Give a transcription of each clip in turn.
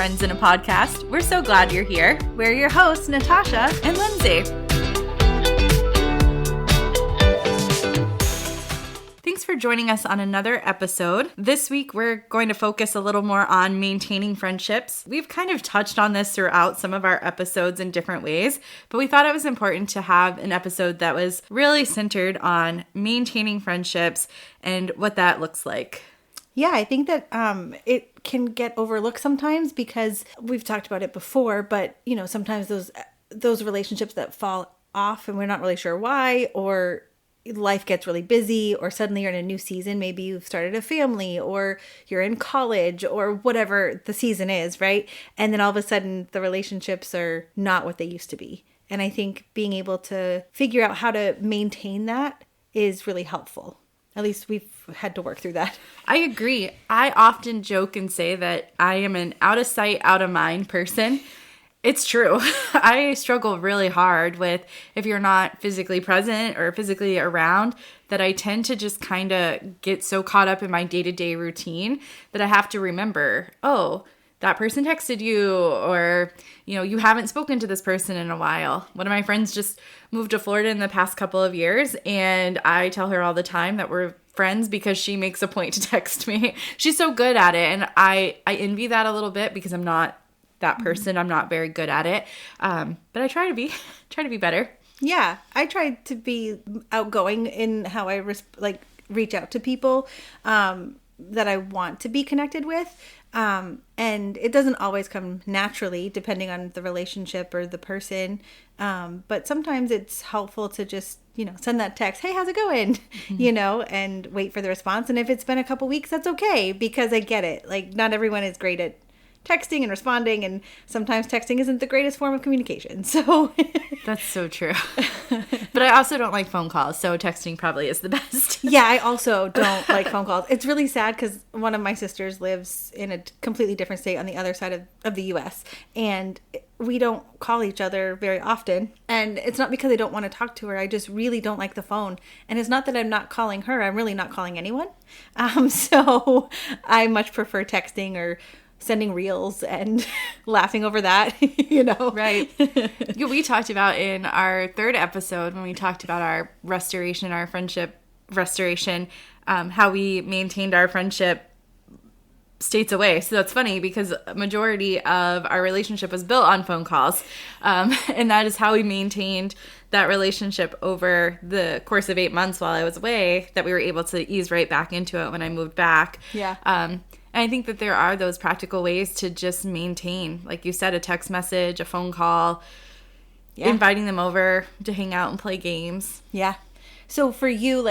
Friends in a Podcast. We're so glad you're here. We're your hosts, Natasha and Lindsey. Thanks for joining us on another episode. This week, we're going to focus a little more on maintaining friendships. We've kind of touched on this throughout some of our episodes in different ways, but we thought it was important to have an episode that was really centered on maintaining friendships and what that looks like. Yeah, I think that it can get overlooked sometimes because we've talked about it before, but sometimes those relationships that fall off and we're not really sure why, or life gets really busy, or suddenly you're in a new season. Maybe you've started a family, or you're in college, or whatever the season is, right? And then all of a sudden the relationships are not what they used to be. And I think being able to figure out how to maintain that is really helpful. At least we've had to work through that. I agree. I often joke and say that I am an out of sight, out of mind person. It's true. I struggle really hard with if you're not physically present or physically around, that I tend to just kind of get so caught up in my day-to-day routine that I have to remember, that person texted you, or, you haven't spoken to this person in a while. One of my friends just moved to Florida in the past couple of years, and I tell her all the time that we're friends because she makes a point to text me. She's so good at it, and I envy that a little bit because I'm not that person. I'm not very good at it. But I try to be better. Yeah. I try to be outgoing in how I reach out to people that I want to be connected with. And it doesn't always come naturally depending on the relationship or the person. But sometimes it's helpful to just, send that text, hey, how's it going? And wait for the response. And if it's been a couple weeks, that's okay, because I get it. Like, not everyone is great at texting and responding, and sometimes texting isn't the greatest form of communication. So that's so true. But I also don't like phone calls, so texting probably is the best. Yeah, I also don't like phone calls. It's really sad because one of my sisters lives in a completely different state on the other side of the U.S., and we don't call each other very often. And it's not because I don't want to talk to her. I just really don't like the phone. And it's not that I'm not calling her. I'm really not calling anyone. So I much prefer texting or sending reels and laughing over that, Right. We talked about in our third episode when we talked about our restoration, our friendship restoration, how we maintained our friendship states away. So that's funny because a majority of our relationship was built on phone calls. And that is how we maintained that relationship over the course of 8 months while I was away, that we were able to ease right back into it when I moved back. Yeah. And I think that there are those practical ways to just maintain, like you said, a text message, a phone call, inviting them over to hang out and play games. Yeah. So for you,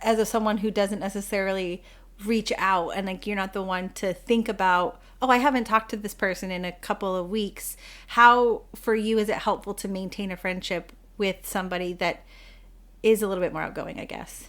as someone who doesn't necessarily reach out and you're not the one to think about, I haven't talked to this person in a couple of weeks. How, for you, is it helpful to maintain a friendship with somebody that is a little bit more outgoing, I guess?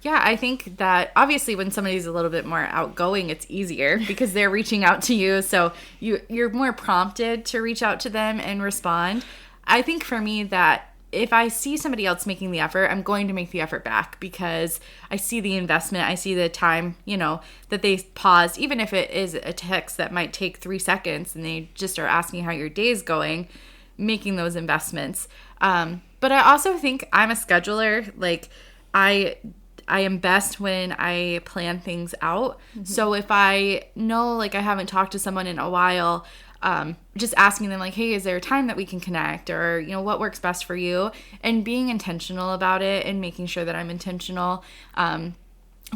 Yeah, I think that obviously when somebody's a little bit more outgoing, it's easier because they're reaching out to you. So you're more prompted to reach out to them and respond. I think for me that if I see somebody else making the effort, I'm going to make the effort back because I see the investment. I see the time, that they paused, even if it is a text that might take 3 seconds and they just are asking how your day's going, making those investments. But I also think I'm a scheduler. I am best when I plan things out. Mm-hmm. So if I know, I haven't talked to someone in a while, just asking them hey, is there a time that we can connect, or, what works best for you, and being intentional about it and making sure that I'm intentional.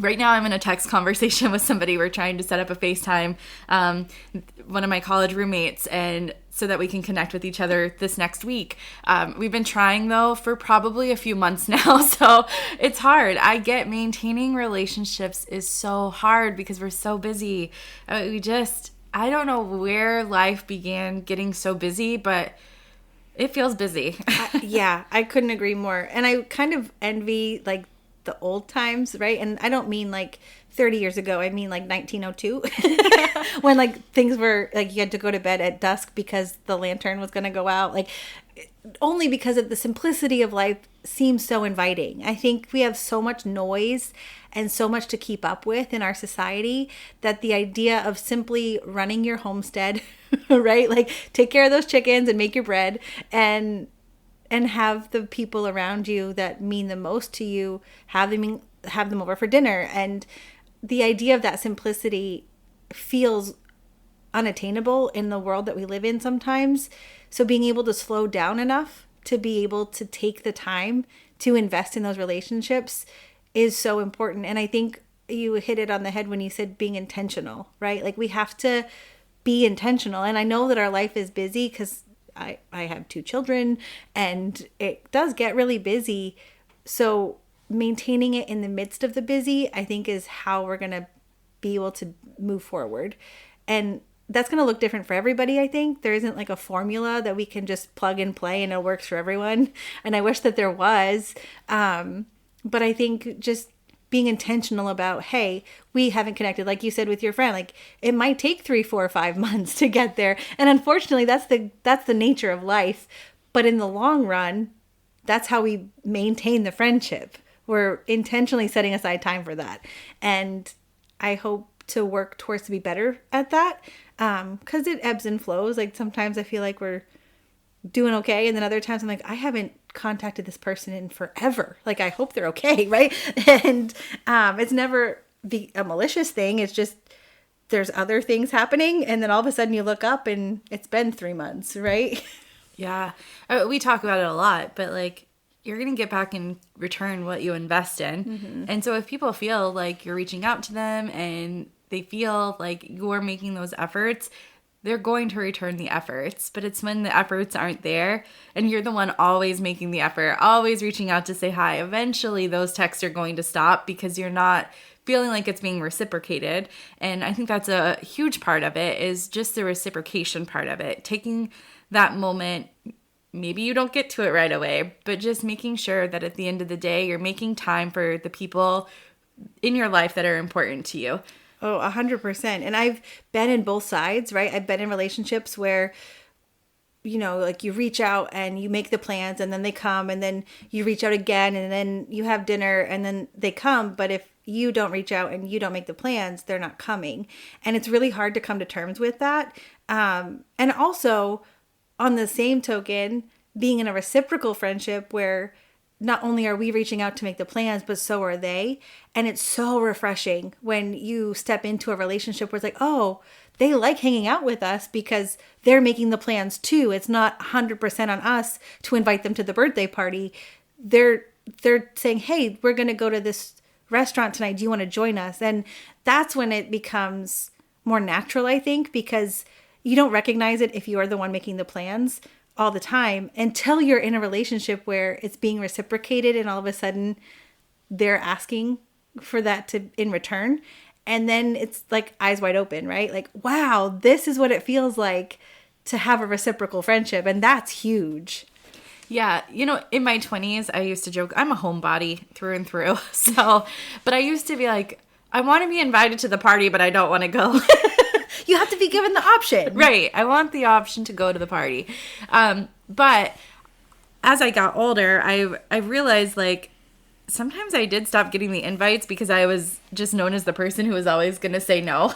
Right now I'm in a text conversation with somebody. We're trying to set up a FaceTime, one of my college roommates, and so that we can connect with each other this next week. We've been trying, though, for probably a few months now, so it's hard. I get maintaining relationships is so hard because we're so busy. I don't know where life began getting so busy, but it feels busy. Yeah, I couldn't agree more. And I kind of envy, the old times, right? And I don't mean 30 years ago. I mean 1902 when things were you had to go to bed at dusk because the lantern was going to go out. Only because of the simplicity of life seems so inviting. I think we have so much noise and so much to keep up with in our society that the idea of simply running your homestead, right? Like take care of those chickens and make your bread and have the people around you that mean the most to you, have them over for dinner. And the idea of that simplicity feels unattainable in the world that we live in sometimes. So being able to slow down enough to be able to take the time to invest in those relationships is so important. And I think you hit it on the head when you said being intentional, right? Like we have to be intentional. And I know that our life is busy because I have 2 children and it does get really busy. So maintaining it in the midst of the busy, I think, is how we're going to be able to move forward. And that's going to look different for everybody, I think. There isn't like a formula that we can just plug and play and it works for everyone. And I wish that there was. But I think just being intentional about, hey, we haven't connected, like you said with your friend, like it might take 3, 4, 5 months to get there. And unfortunately, that's the nature of life. But in the long run, that's how we maintain the friendship. We're intentionally setting aside time for that. And I hope to work towards to be better at that. Because it ebbs and flows. Like sometimes I feel like we're doing okay. And then other times I'm like, I haven't contacted this person in forever. Like, I hope they're okay. Right. And it's never a malicious thing. It's just there's other things happening. And then all of a sudden you look up and it's been 3 months. Right. Yeah. We talk about it a lot, but like, you're going to get back in return what you invest in. Mm-hmm. And so if people feel like you're reaching out to them and they feel like you're making those efforts, they're going to return the efforts. But it's when the efforts aren't there and you're the one always making the effort, always reaching out to say hi. Eventually those texts are going to stop because you're not feeling like it's being reciprocated. And I think that's a huge part of it, is just the reciprocation part of it. Taking that moment. Maybe you don't get to it right away, but just making sure that at the end of the day, you're making time for the people in your life that are important to you. Oh, 100%. And I've been in both sides, right? I've been in relationships where, you know, like you reach out and you make the plans and then they come, and then you reach out again and then you have dinner and then they come. But if you don't reach out and you don't make the plans, they're not coming. And it's really hard to come to terms with that. And also, on the same token, being in a reciprocal friendship where not only are we reaching out to make the plans, but so are they. And it's so refreshing when you step into a relationship where it's like, oh, they like hanging out with us because they're making the plans too. It's not 100% on us to invite them to the birthday party. They're saying, hey, we're going to go to this restaurant tonight. Do you want to join us? And that's when it becomes more natural, I think, because you don't recognize it if you are the one making the plans all the time until you're in a relationship where it's being reciprocated and all of a sudden they're asking for that in return. And then it's like eyes wide open, right? Like, wow, this is what it feels like to have a reciprocal friendship. And that's huge. Yeah. You know, in my 20s, I used to joke, I'm a homebody through and through. So, but I used to be like, I want to be invited to the party, but I don't want to go. You have to be given the option. Right. I want the option to go to the party. But as I got older, I realized, like, sometimes I did stop getting the invites because I was just known as the person who was always going to say no.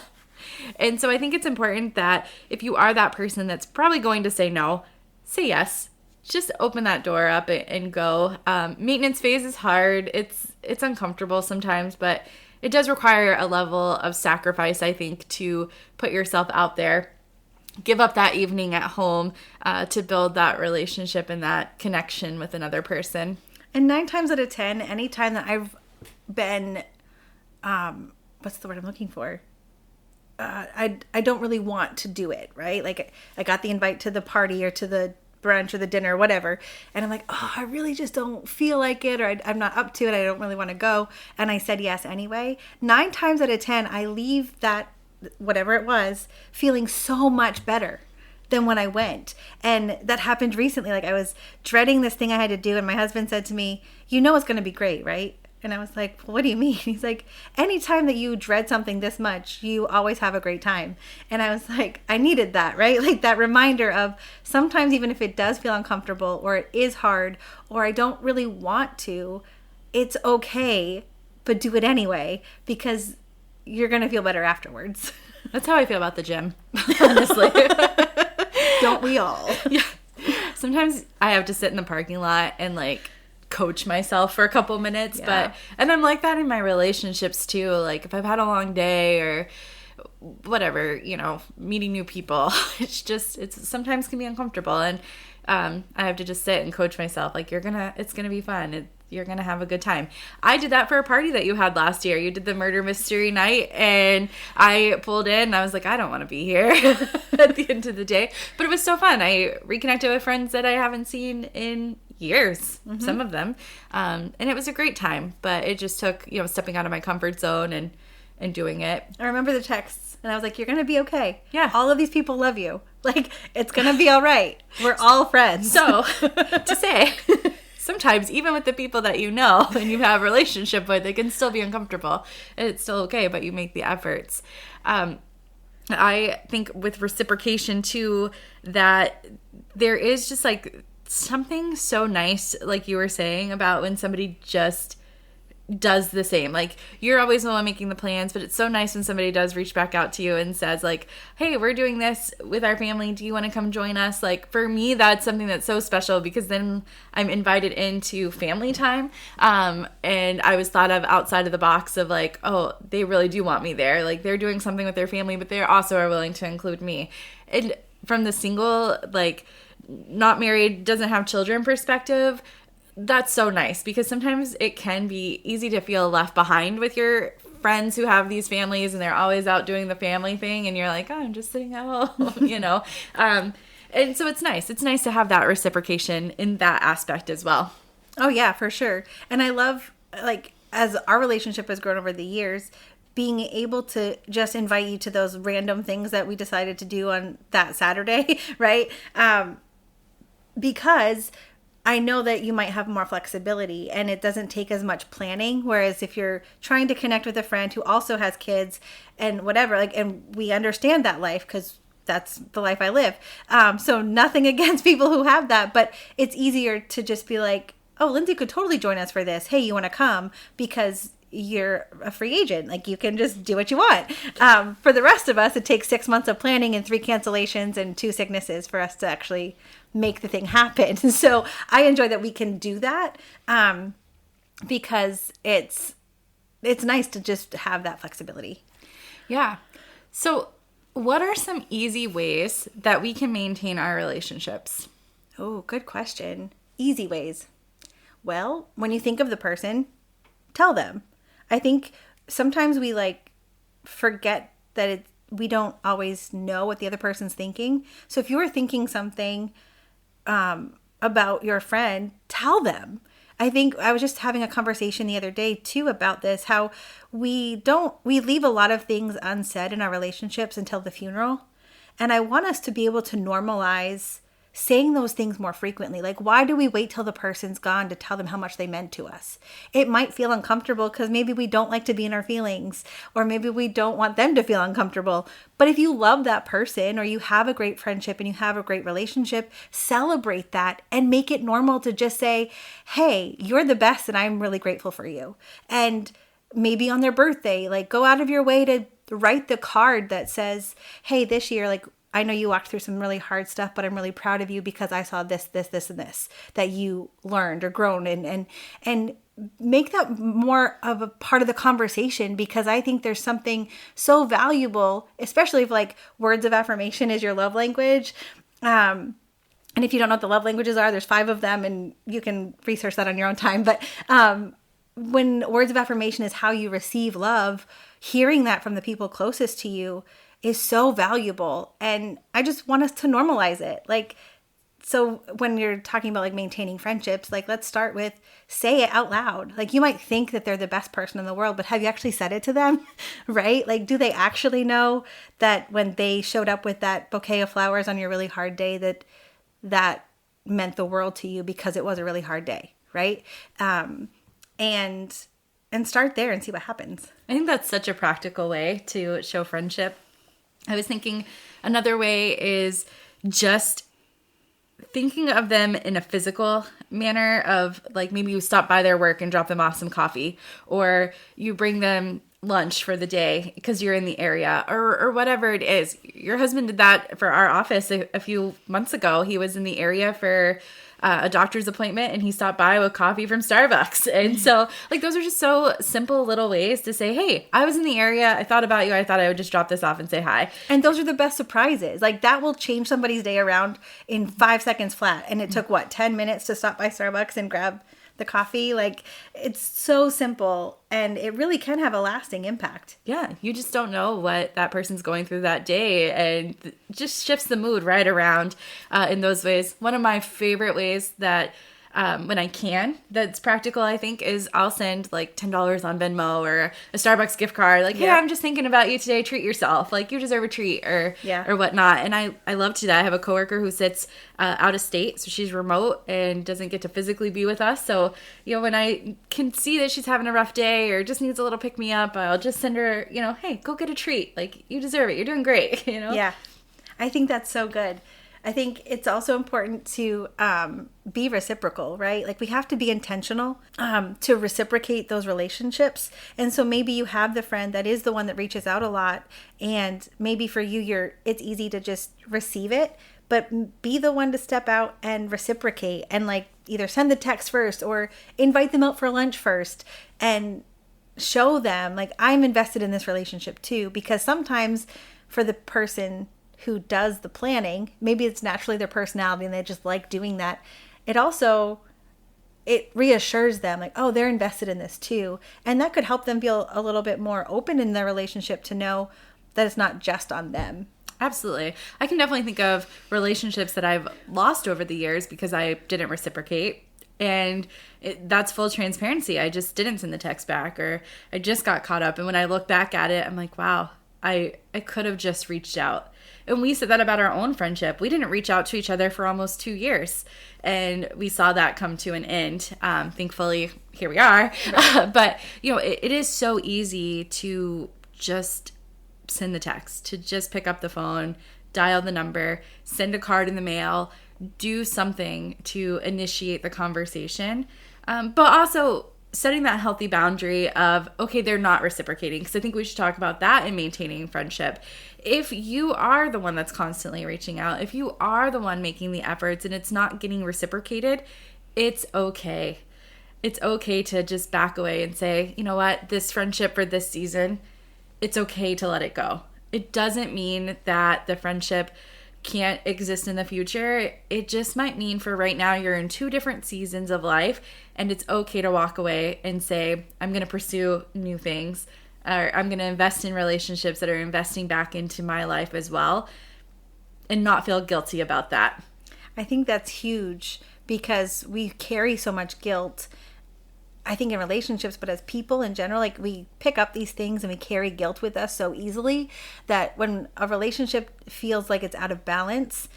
And so I think it's important that if you are that person that's probably going to say no, say yes. Just open that door up and go. Maintenance phase is hard. It's uncomfortable sometimes, but it does require a level of sacrifice, I think, to put yourself out there, give up that evening at home to build that relationship and that connection with another person. And 9 times out of 10, anytime that I've been, what's the word I'm looking for? I don't really want to do it, right? Like I got the invite to the party or to the brunch or the dinner or whatever, and I'm like, oh, I really just don't feel like it, or I'm not up to it, I don't really want to go, and I said yes anyway. 9 times out of 10, I leave that, whatever it was, feeling so much better than when I went. And that happened recently. Like, I was dreading this thing I had to do, and my husband said to me, you know it's going to be great, right? And I was like, well, what do you mean? He's like, anytime that you dread something this much, you always have a great time. And I was like, I needed that, right? Like that reminder of sometimes even if it does feel uncomfortable or it is hard or I don't really want to, it's okay, but do it anyway because you're going to feel better afterwards. That's how I feel about the gym, honestly. Don't we all? Yeah. Sometimes I have to sit in the parking lot and like coach myself for a couple minutes, and I'm like that in my relationships too. Like if I've had a long day or whatever, meeting new people, it's sometimes can be uncomfortable, and I have to just sit and coach myself. Like it's gonna be fun. You're gonna have a good time. I did that for a party that you had last year. You did the murder mystery night, and I pulled in. And I was like, I don't want to be here at the end of the day, but it was so fun. I reconnected with friends that I haven't seen in years, some of them, and it was a great time. But it just took stepping out of my comfort zone and doing it. I remember the texts, and I was like, you're gonna be okay. Yeah, all of these people love you. Like it's gonna be all right. We're all friends. So to say. Sometimes, even with the people that you know and you have a relationship with, it can still be uncomfortable. It's still okay, but you make the efforts. I think with reciprocation, too, that there is just, like, something so nice, like you were saying, about when somebody just does the same. Like, you're always the one making the plans, but it's so nice when somebody does reach back out to you and says, like, hey, we're doing this with our family. Do you want to come join us? Like, for me, that's something that's so special because then I'm invited into family time. And I was thought of outside of the box of like, oh, they really do want me there. Like, they're doing something with their family, but they also are willing to include me. And from the single, like, not married, doesn't have children perspective, that's so nice because sometimes it can be easy to feel left behind with your friends who have these families and they're always out doing the family thing and you're like, oh, I'm just sitting at home, and so it's nice. It's nice to have that reciprocation in that aspect as well. Oh yeah, for sure. And I love, like, as our relationship has grown over the years, being able to just invite you to those random things that we decided to do on that Saturday, right? Because I know that you might have more flexibility and it doesn't take as much planning. Whereas if you're trying to connect with a friend who also has kids and whatever, like, and we understand that life because that's the life I live. So nothing against people who have that, but it's easier to just be like, oh, Lindsey could totally join us for this. Hey, you want to come? Because you're a free agent. Like, you can just do what you want. For the rest of us, it takes 6 months of planning and 3 cancellations and 2 sicknesses for us to actually make the thing happen. So I enjoy that we can do that because it's nice to just have that flexibility. Yeah. So what are some easy ways that we can maintain our relationships? Oh, good question. Easy ways. Well, when you think of the person, tell them. I think sometimes we forget that we don't always know what the other person's thinking. So if you were thinking something about your friend, tell them. I think I was just having a conversation the other day too about this, how we leave a lot of things unsaid in our relationships until the funeral. And I want us to be able to normalize saying those things more frequently. Like, why do we wait till the person's gone to tell them how much they meant to us? It might feel uncomfortable because maybe we don't like to be in our feelings, or maybe we don't want them to feel uncomfortable. But if you love that person, or you have a great friendship and you have a great relationship, celebrate that and make it normal to just say, hey, you're the best and I'm really grateful for you. And maybe on their birthday, like, go out of your way to write the card that says, hey, this year, like, I know you walked through some really hard stuff, but I'm really proud of you because I saw this, and this that you learned or grown and make that more of a part of the conversation, because I think there's something so valuable, especially if like words of affirmation is your love language. And if you don't know what the love languages are, there's 5 of them and you can research that on your own time. But when words of affirmation is how you receive love, hearing that from the people closest to you is so valuable. And I just want us to normalize it. Like, so when you're talking about like maintaining friendships, like, let's start with say it out loud. Like, you might think that they're the best person in the world, but have you actually said it to them? Right? Like, do they actually know that when they showed up with that bouquet of flowers on your really hard day, that meant the world to you because it was a really hard day? Right? And and start there and see what happens. I think that's such a practical way to show friendship. I was thinking another way is just thinking of them in a physical manner of like maybe you stop by their work and drop them off some coffee, or you bring them lunch for the day because you're in the area, or whatever it is. Your husband did that for our office a few months ago. He was in the area for a doctor's appointment and he stopped by with coffee from Starbucks. And so like those are just so simple little ways to say, hey, I was in the area. I thought about you. I thought I would just drop this off and say hi. And those are the best surprises. Like that will change somebody's day around in 5 seconds flat. And it took 10 minutes to stop by Starbucks and grab the coffee. Like it's so simple and it really can have a lasting impact. Yeah, you just don't know what that person's going through that day, and just shifts the mood right around in those ways. One of my favorite ways that when I can, that's practical, I think, is I'll send like $10 on Venmo or a Starbucks gift card. Like, hey, I'm just thinking about you today. Treat yourself. Like, you deserve a treat or whatnot. And I love to do that. I have a coworker who sits out of state, so she's remote and doesn't get to physically be with us. So, you know, when I can see that she's having a rough day or just needs a little pick me up, I'll just send her, you know, hey, go get a treat. Like, you deserve it. You're doing great, you know? Yeah. I think that's so good. I think it's also important to be reciprocal, right? Like we have to be intentional to reciprocate those relationships. And so maybe you have the friend that is the one that reaches out a lot, and maybe for you, it's easy to just receive it, but be the one to step out and reciprocate and like either send the text first or invite them out for lunch first and show them like I'm invested in this relationship too. Because sometimes for the person who does the planning, maybe it's naturally their personality and they just like doing that. It reassures them like, oh, they're invested in this too. And that could help them feel a little bit more open in their relationship to know that it's not just on them. Absolutely. I can definitely think of relationships that I've lost over the years because I didn't reciprocate. And that's full transparency. I just didn't send the text back, or I just got caught up. And when I look back at it, I'm like, wow, I could have just reached out. And we said that about our own friendship. We didn't reach out to each other for almost 2 years. And we saw that come to an end. Thankfully, here we are. Right. But, you know, it is so easy to just send the text, to just pick up the phone, dial the number, send a card in the mail, do something to initiate the conversation. But also setting that healthy boundary of, okay, they're not reciprocating. Because I think we should talk about that in maintaining friendship. If you are the one that's constantly reaching out, if you are the one making the efforts and it's not getting reciprocated, it's okay. It's okay to just back away and say, you know what, this friendship for this season, it's okay to let it go. It doesn't mean that the friendship can't exist in the future. It just might mean for right now you're in 2 different seasons of life, and it's okay to walk away and say, I'm going to pursue new things, or I'm going to invest in relationships that are investing back into my life as well, and not feel guilty about that. I think that's huge because we carry so much guilt, I think in relationships, but as people in general, like we pick up these things and we carry guilt with us so easily that when a relationship feels like it's out of balance,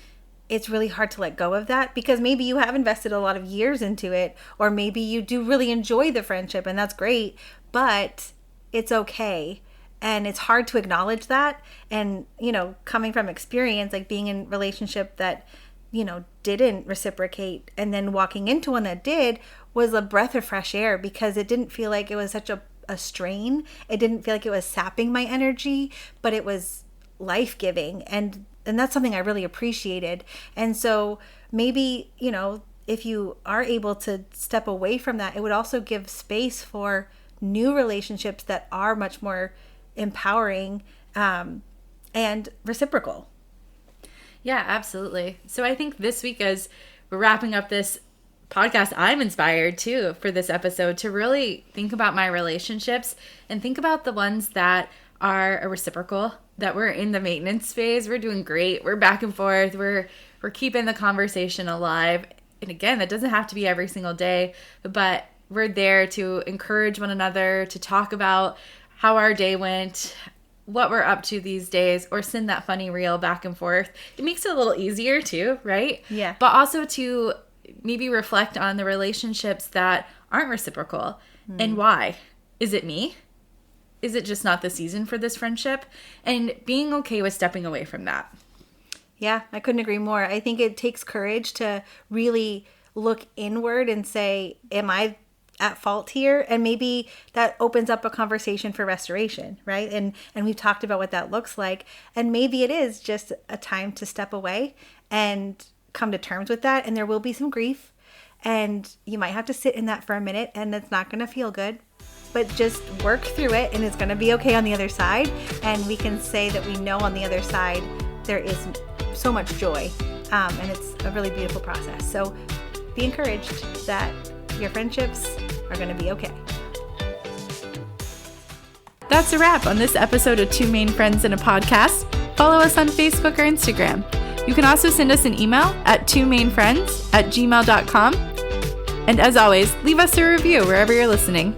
it's really hard to let go of that, because maybe you have invested a lot of years into it, or maybe you do really enjoy the friendship and that's great, but it's okay. And it's hard to acknowledge that. And, you know, coming from experience, like being in a relationship that, you know, didn't reciprocate and then walking into one that did was a breath of fresh air, because it didn't feel like it was such a strain. It didn't feel like it was sapping my energy, but it was life-giving. And that's something I really appreciated. And so maybe, you know, if you are able to step away from that, it would also give space for new relationships that are much more empowering and reciprocal. Yeah, absolutely. So I think this week, as we're wrapping up this podcast, I'm inspired too for this episode to really think about my relationships and think about the ones that are reciprocal, that we're in the maintenance phase. We're doing great. We're back and forth. We're keeping the conversation alive. And again, that doesn't have to be every single day, but we're there to encourage one another, to talk about how our day went, what we're up to these days, or send that funny reel back and forth. It makes it a little easier too, right? Yeah. But also to maybe reflect on the relationships that aren't reciprocal and why. Is it me? Is it just not the season for this friendship? And being okay with stepping away from that. Yeah, I couldn't agree more. I think it takes courage to really look inward and say, am I at fault here? And maybe that opens up a conversation for restoration, right? And we've talked about what that looks like. And maybe it is just a time to step away and come to terms with that. And there will be some grief. And you might have to sit in that for a minute, and it's not going to feel good. But just work through it, and it's going to be okay on the other side. And we can say that we know on the other side there is so much joy, and it's a really beautiful process. So be encouraged that your friendships are going to be okay. That's a wrap on this episode of Two Maine Friends in a Podcast. Follow us on Facebook or Instagram. You can also send us an email at twomainefriends@gmail.com. And as always, leave us a review wherever you're listening.